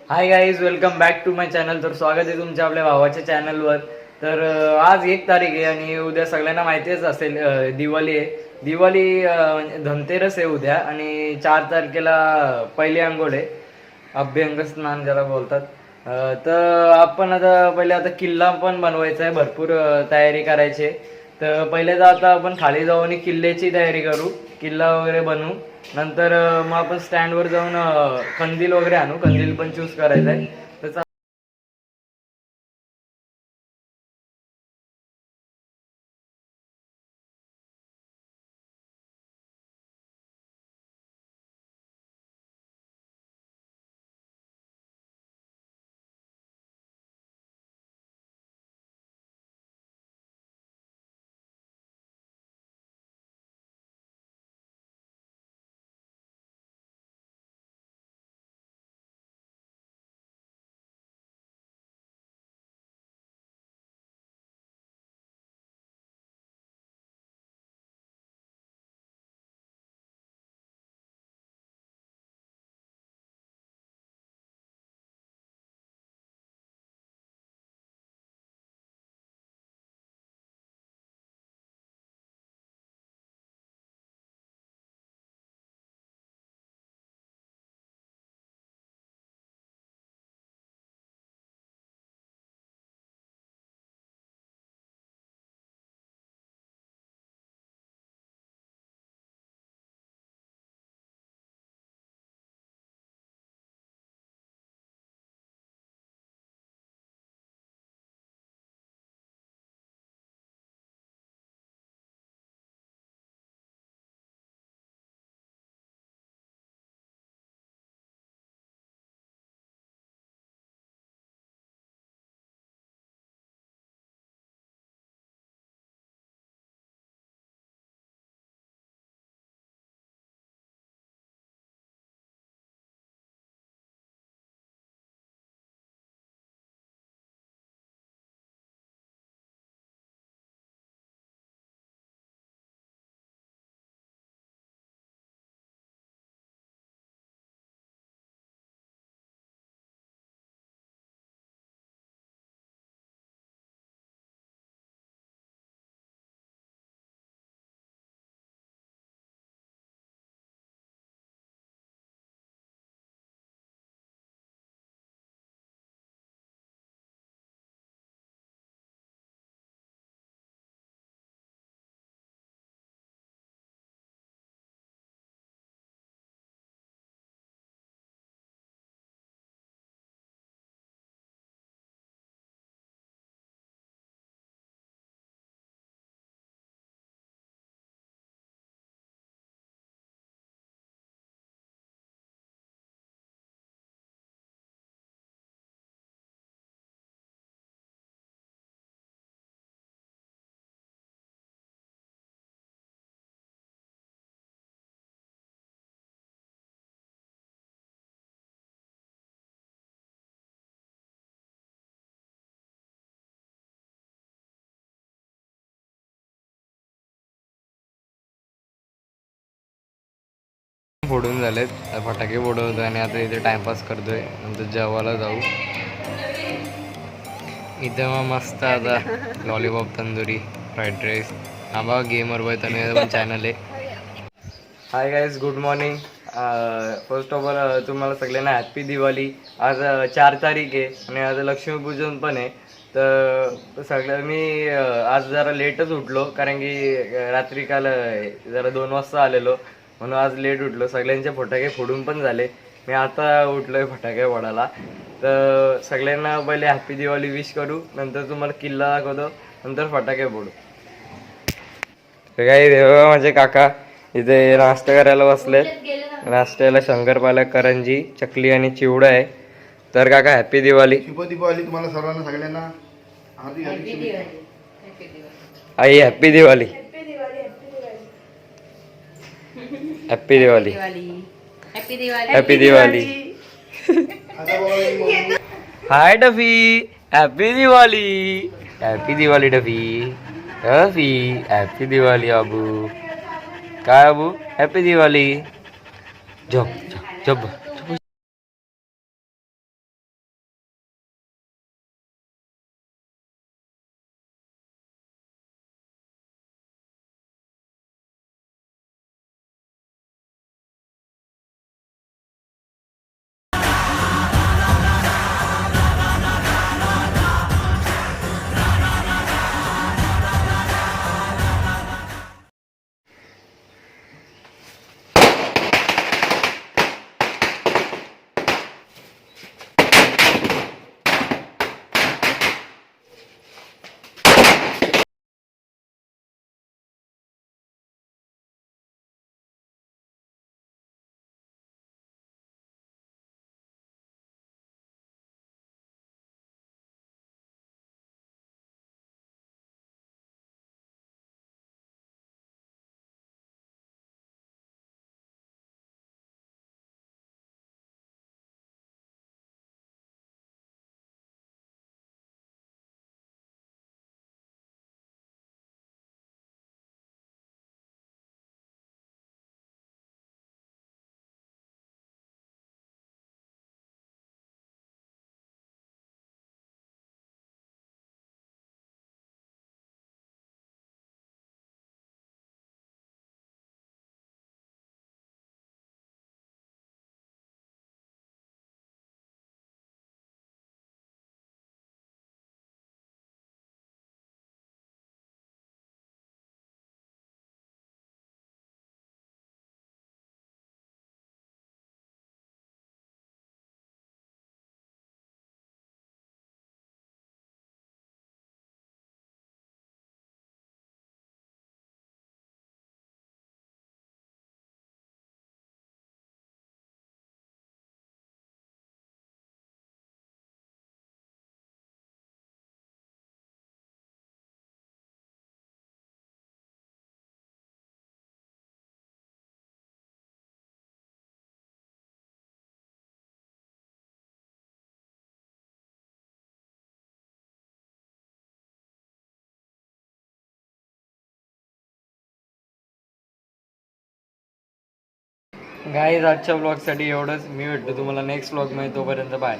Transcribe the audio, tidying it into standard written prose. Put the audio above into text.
High guys, welcome back to my channel. तर स्वागत आहे तुमच्या आपल्या भावाच्या चॅनलवर. तर आज 1 तारीख आहे आणि उद्या सगळ्यांना माहितीच असेल दिवाळी आहे. दिवाळी म्हणजे धनतेरस आहे उद्या आणि 4 तारखेला पहिली अंघोळ आहे, अभ्यंग स्नान ज्याला बोलतात. तर आपण आता पहिले आता किल्ला पण बनवायचा आहे, भरपूर तयारी करायची आहे. तर पहिले तर आता आपण खाली जाऊ आणि किल्ल्याची तयारी करू, किल्ला वगैरे बनवू. नंतर मग आपण स्टँडवर जाऊन कंदील वगैरे आणू, कंदील पण चूज करायचा आहे. तर फोडून झालेत, फटाके फोडवतो आणि आता इथे टाइमपास करतोय. नंतर जेवायला जाऊ. इथं मग मस्त आता लॉलीपॉप, तंदुरी, फ्राईड राईस. हा बघा गेमर बॉय तनू पण चॅनल आहे. Hi guys, good morning. First of all तुम्हाला सगळ्यांना हॅप्पी दिवाळी. आज 4 तारीख आहे आणि आज लक्ष्मीपूजन पण आहे. तर सगळं मी आज जरा लेटच उठलो, कारण की रात्री काल जरा 2 वाजता आलेलो, म्हणून आज लेट उठलो. सगळ्यांचे फटाके फोडून पण झाले. मी आता उठलोय फटाके फोडायला. तर सगळ्यांना पहिले हॅप्पी दिवाळी विश करू, नंतर तुम्हाला किल्ला दाखवतो, नंतर फटाके फोडू. काही देवा माझे काका इथे नाश्ता करायला बसले. नाश्त्याला शंकरपाळ्या, करंजी, चकली आणि चिवडा आहे. तर काका हॅप्पी दिवाळी. शुभ दिवाळी तुम्हाला सर्वांना, सगळ्यांना. आई happy Diwali. Happy Diwali. Happy Diwali. Hi Duffy, happy Diwali. Happy Diwali Duffy. Duffy happy Diwali. Abu काय अबू, हॅप्पी दिवाळी. झोप झोप झोप. गाईज आजच्या ब्लॉगसाठी एवढंच. मी भेटतो तुम्हाला नेक्स्ट ब्लॉग मध्ये, तोपर्यंत बाय.